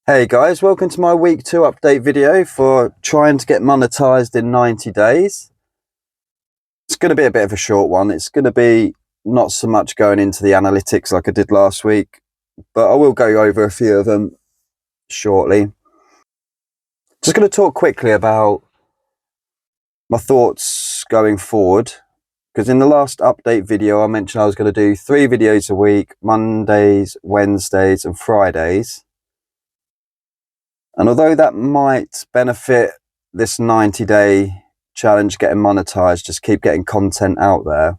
Hey guys, welcome to my week 2 update video for trying to get monetized in 90 days. It's going to be a bit of a short one. It's going to be not so much going into the analytics like I did last week, but I will go over a few of them shortly. Just going to talk quickly about my thoughts going forward, because in the last update video I mentioned I was going to do 3 videos a week, Mondays, Wednesdays and Fridays. And although that might benefit this 90-day challenge getting monetized, just keep getting content out there,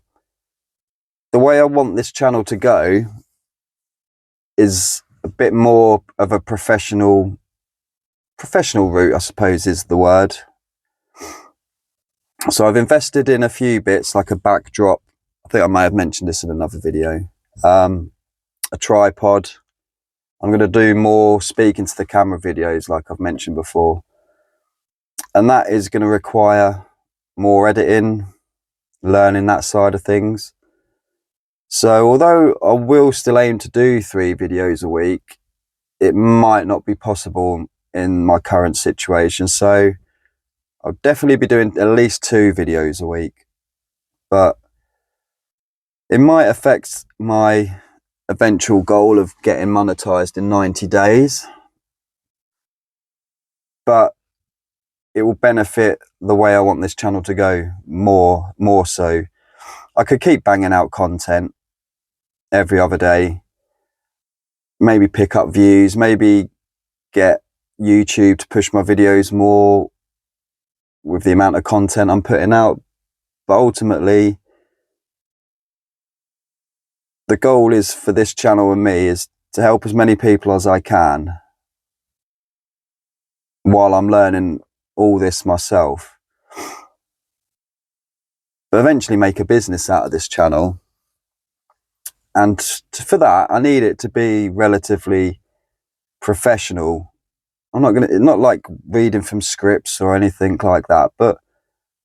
the way I want this channel to go is a bit more of a professional route, I suppose is the word. So I've invested in a few bits, like a backdrop. I think I may have mentioned this in another video. A tripod. I'm going to do more speaking to the camera videos like I've mentioned before. And that is going to require more editing, learning that side of things. So although I will still aim to do 3 videos a week, it might not be possible in my current situation. So I'll definitely be doing at least 2 videos a week, but it might affect my eventual goal of getting monetized in 90 days, but it will benefit the way I want this channel to go more so. I could keep banging out content every other day, maybe pick up views, maybe get YouTube to push my videos more with the amount of content I'm putting out. But ultimately, the goal is for this channel and me is to help as many people as I can while I'm learning all this myself, but eventually make a business out of this channel. And for that, I need it to be relatively professional. I'm not like reading from scripts or anything like that, but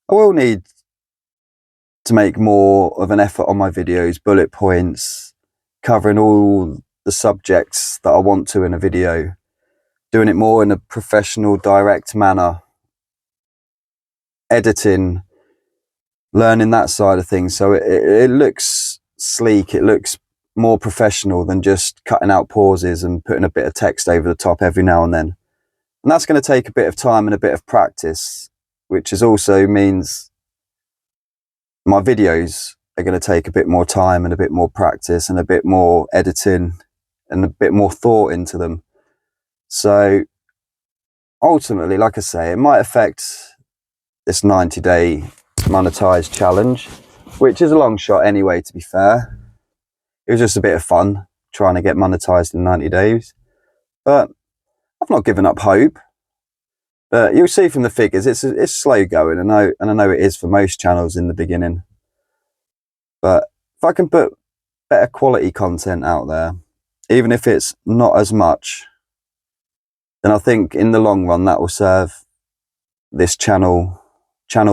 I will need to make more of an effort on my videos, bullet points, covering all the subjects that I want to in a video, doing it more in a professional, direct manner, editing, learning that side of things, so it looks sleek, it looks more professional than just cutting out pauses and putting a bit of text over the top every now and then. And that's going to take a bit of time and a bit of practice, which is also means my videos are going to take a bit more time and a bit more practice and a bit more editing and a bit more thought into them. So ultimately, like I say, it might affect this 90-day monetized challenge, which is a long shot anyway, to be fair. It was just a bit of fun trying to get monetized in 90 days. But I've not given up hope. But you'll see from the figures, it's slow going. And I know it is for most channels in the beginning. But if I can put better quality content out there, even if it's not as much, then I think in the long run that will serve this channel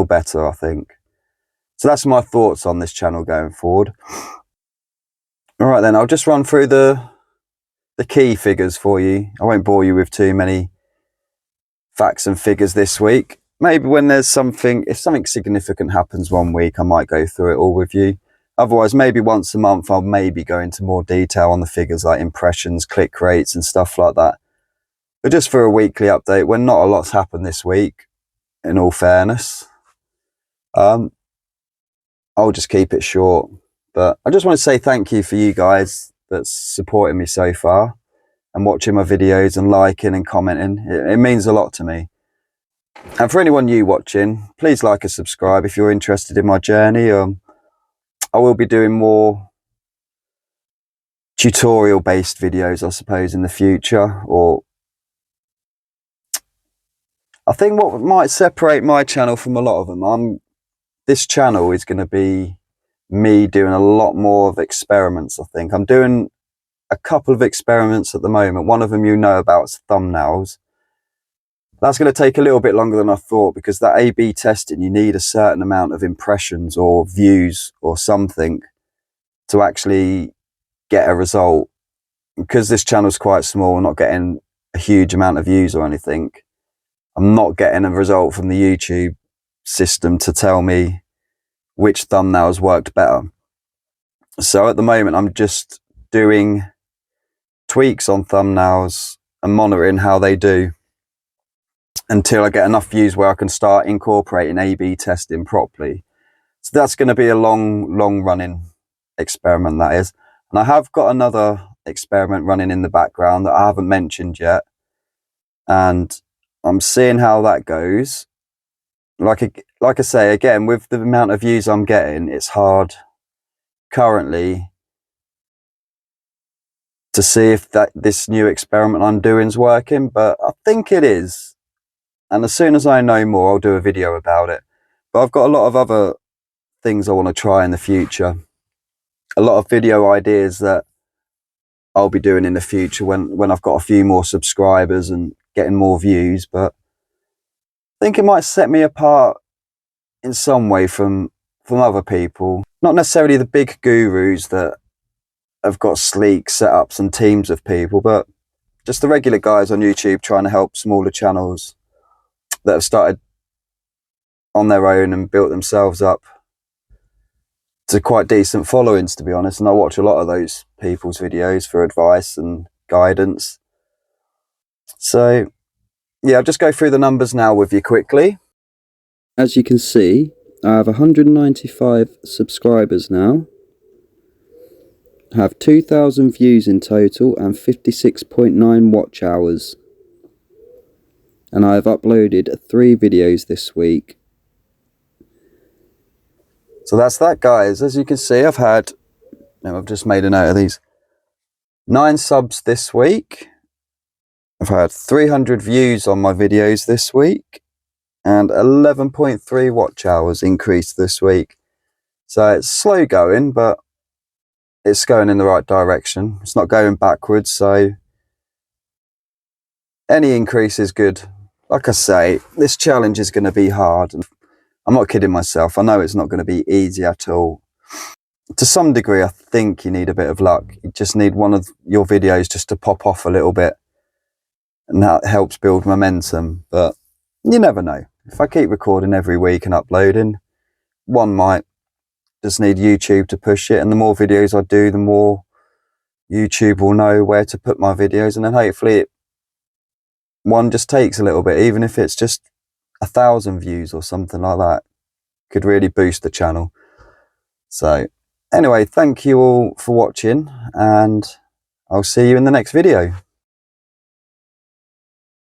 better, I think. So that's my thoughts on this channel going forward. All right then, I'll just run through the key figures for you. I won't bore you with too many facts and figures this week. Maybe when there's something, if something significant happens one week, I might go through it all with you. Otherwise, maybe once a month, I'll maybe go into more detail on the figures like impressions, click rates and stuff like that. But just for a weekly update, when not a lot's happened this week, in all fairness, I'll just keep it short. But I just want to say thank you for you guys that's supporting me so far and watching my videos and liking and commenting. It means a lot to me. And for anyone new watching, please like and subscribe if you're interested in my journey. I will be doing more tutorial based videos, I suppose, in the future. Or I think what might separate my channel from a lot of them, this channel is going to be me doing a lot more of experiments. I think I'm doing a couple of experiments at the moment. One of them you know about is thumbnails. That's going to take a little bit longer than I thought, because that A/B testing, you need a certain amount of impressions or views or something to actually get a result. Because this channel's quite small, not getting a huge amount of views or anything. I'm not getting a result from the YouTube system to tell me which thumbnails worked better. So at the moment, I'm just doing tweaks on thumbnails and monitoring how they do until I get enough views where I can start incorporating A/B testing properly. So that's going to be a long running experiment, that is. And I have got another experiment running in the background that I haven't mentioned yet, and I'm seeing how that goes. Like I say, again, with the amount of views I'm getting, it's hard currently to see if this new experiment I'm doing is working, but I think it is. And as soon as I know more, I'll do a video about it. But I've got a lot of other things I want to try in the future. A lot of video ideas that I'll be doing in the future when I've got a few more subscribers and getting more views. But I think it might set me apart in some way from other people. Not necessarily the big gurus that have got sleek setups and teams of people, but just the regular guys on YouTube trying to help smaller channels that have started on their own and built themselves up to quite decent followings, to be honest. And I watch a lot of those people's videos for advice and guidance. So yeah, I'll just go through the numbers now with you quickly. As you can see, I have 195 subscribers now. I have 2,000 views in total and 56.9 watch hours. And I have uploaded 3 videos this week. So that's that, guys. As you can see, I've just made a note of these. 9 subs this week. I've had 300 views on my videos this week. And 11.3 watch hours increased this week. So it's slow going, but it's going in the right direction. It's not going backwards, so any increase is good. Like I say, this challenge is going to be hard. And I'm not kidding myself. I know it's not going to be easy at all. To some degree, I think you need a bit of luck. You just need one of your videos just to pop off a little bit. And that helps build momentum. But you never know. If I keep recording every week and uploading, one might just need YouTube to push it. And the more videos I do, the more YouTube will know where to put my videos. And then hopefully one just takes a little bit, even if it's just 1,000 views or something like that. Could really boost the channel. So anyway, thank you all for watching, and I'll see you in the next video.